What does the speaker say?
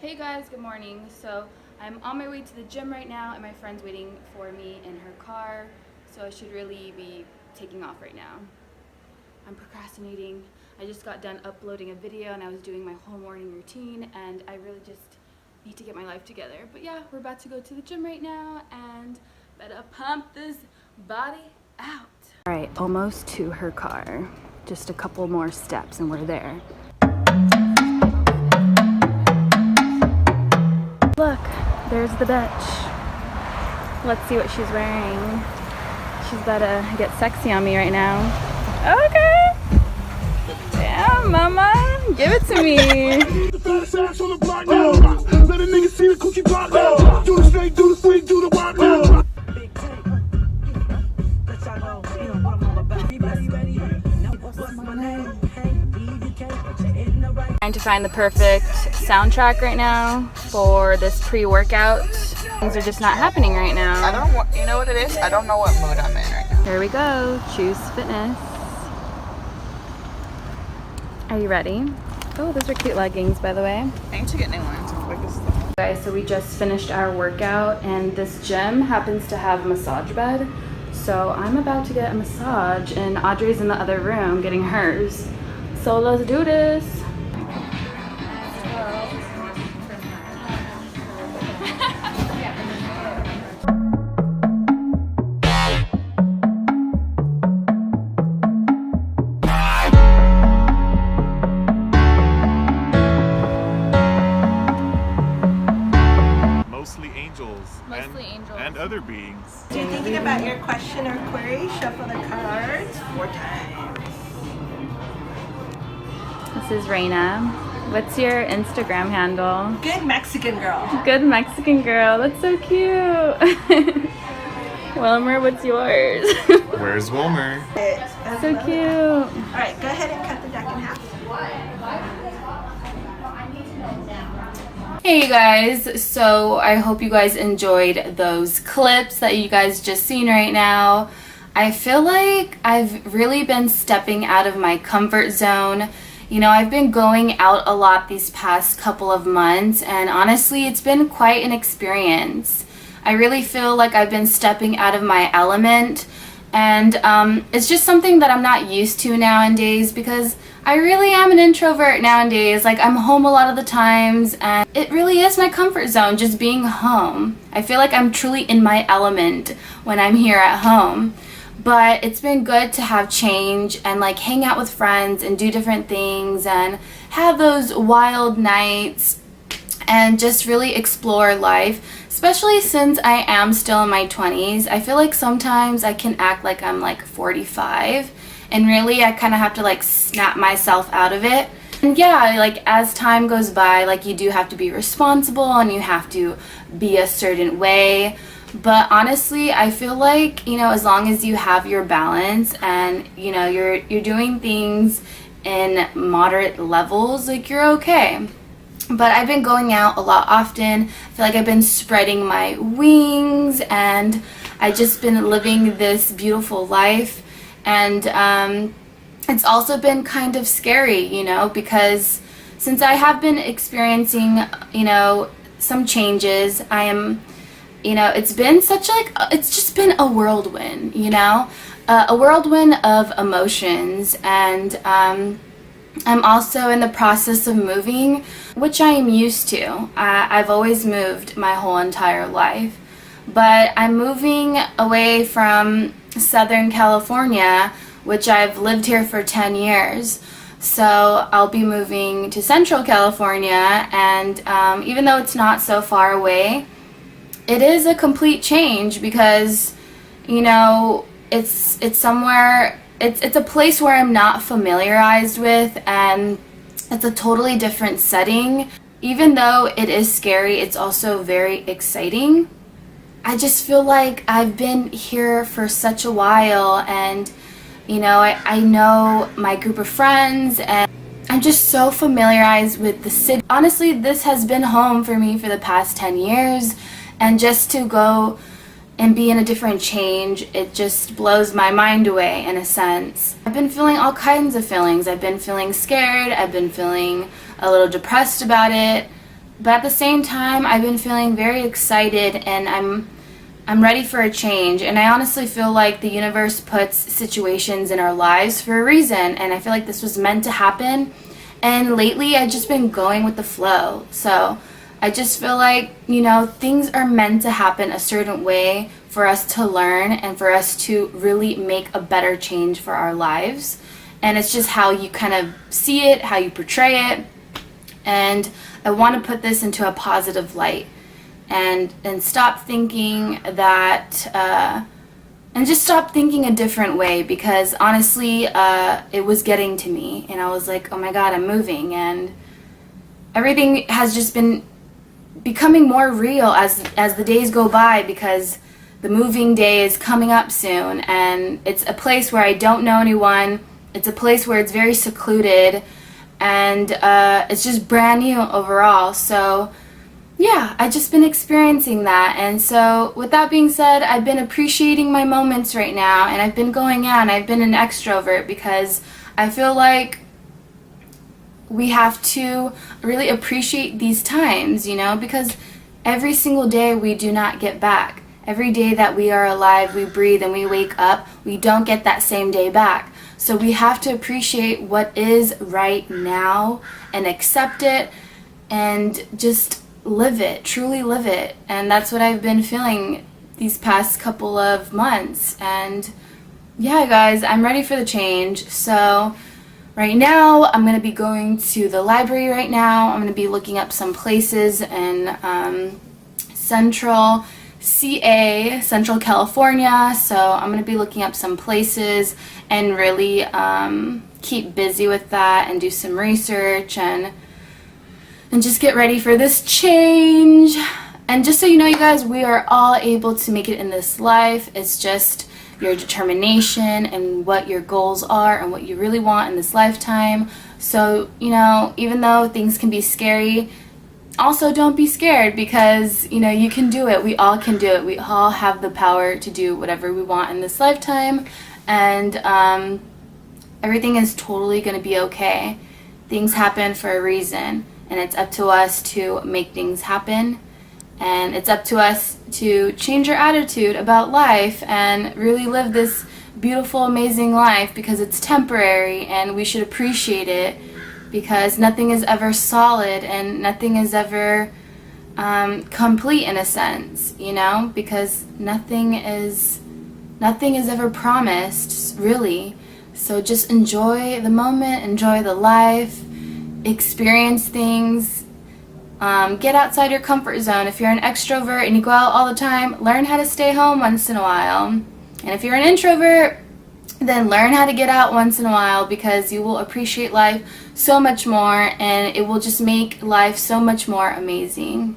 Hey guys, good morning. So I'm on my way to the gym right now and my friend's waiting for me in her car, so I should really be taking off right now. I'm procrastinating. I just got done uploading a video and I was doing my whole morning routine and I really just need to get my life together. But yeah, we're about to go to the gym right now and better pump this body out. All right, almost to her car. Just a couple more steps and we're there. Look, there's the bitch. Let's see what she's wearing. She's about to get sexy on me right now. Okay. Damn, mama. Give it to me. Trying to find the perfect soundtrack right now for this pre-workout. Things are just not happening right now. I don't want, you know what it is? I don't know what mood I'm in right now. Here we go. Choose fitness. Are you ready? Oh, those are cute leggings, by the way. I need to get new ones. Guys, so we just finished our workout and this gym happens to have a massage bed. So I'm about to get a massage and Audrey's in the other room getting hers. So let's do this. And other beings. So you're thinking about your question or query, shuffle the cards 4 times. This is Reina. What's your Instagram handle? Good Mexican girl. Good Mexican girl. That's so cute. Wilmer, what's yours? Where's Wilmer? So cute. Alright, go ahead and cut the deck in half. Hey guys, so I hope you guys enjoyed those clips that you guys just seen right now. I feel like I've really been stepping out of my comfort zone. You know, I've been going out a lot these past couple of months and honestly it's been quite an experience. I really feel like I've been stepping out of my element and it's just something that I'm not used to nowadays because I really am an introvert nowadays. Like I'm home a lot of the times and it really is my comfort zone just being home. I feel like I'm truly in my element when I'm here at home. But it's been good to have change and like hang out with friends and do different things and have those wild nights and just really explore life, especially since I am still in my 20s. I feel like sometimes I can act like I'm like 45 and really I kind of have to like snap myself out of it. And yeah, like as time goes by, like you do have to be responsible and you have to be a certain way. But honestly, I feel like, you know, as long as you have your balance and, you know, you're doing things in moderate levels, like you're okay. But I've been going out a lot often. I feel like I've been spreading my wings and I've just been living this beautiful life. And it's also been kind of scary, you know, because since I have been experiencing, you know, some changes, I am, you know, it's been such like, it's just been a whirlwind, you know, a whirlwind of emotions. And I'm also in the process of moving, which I am used to. I've always moved my whole entire life, but I'm moving away from Southern California, which I've lived here for 10 years. So I'll be moving to Central California, and even though it's not so far away, it is a complete change because, you know, it's somewhere, it's a place where I'm not familiarized with, and it's a totally different setting. Even though it is scary, it's also very exciting. I just feel like I've been here for such a while, and you know, I know my group of friends, and I'm just so familiarized with the city. Honestly, this has been home for me for the past 10 years, and just to go and be in a different change, it just blows my mind away in a sense. I've been feeling all kinds of feelings. I've been feeling scared, I've been feeling a little depressed about it, but at the same time I've been feeling very excited, and I'm ready for a change. And I honestly feel like the universe puts situations in our lives for a reason, and I feel like this was meant to happen. And lately I've just been going with the flow. So I just feel like, you know, things are meant to happen a certain way for us to learn and for us to really make a better change for our lives. And it's just how you kind of see it, how you portray it. And I want to put this into a positive light and stop thinking that, and just stop thinking a different way, because honestly, it was getting to me, and I was like, oh my God, I'm moving, and everything has just been becoming more real as the days go by, because the moving day is coming up soon, and it's a place where I don't know anyone. It's a place where it's very secluded, and it's just brand new overall. So yeah, I've just been experiencing that. And so with that being said, I've been appreciating my moments right now, and I've been going out, and I've been an extrovert, because I feel like we have to really appreciate these times, you know, because every single day we do not get back. Every day that we are alive, we breathe, and we wake up, we don't get that same day back. So we have to appreciate what is right now and accept it and just live it, truly live it. And that's what I've been feeling these past couple of months. And yeah, guys, I'm ready for the change. So right now, I'm going to be going to the library right now. I'm going to be looking up some places in Central California. So I'm going to be looking up some places and really keep busy with that and do some research and just get ready for this change. And just so you know, you guys, we are all able to make it in this life. It's just your determination and what your goals are and what you really want in this lifetime. So, you know, even though things can be scary, also don't be scared, because, you know, you can do it. We all can do it. We all have the power to do whatever we want in this lifetime. And everything is totally going to be okay. Things happen for a reason, and it's up to us to make things happen. And it's up to us to change our attitude about life and really live this beautiful, amazing life, because it's temporary and we should appreciate it, because nothing is ever solid and nothing is ever complete in a sense, you know, because nothing is ever promised, really. So just enjoy the moment, enjoy the life, experience things. Get outside your comfort zone. If you're an extrovert and you go out all the time, learn how to stay home once in a while. And if you're an introvert, then learn how to get out once in a while, because you will appreciate life so much more, and it will just make life so much more amazing.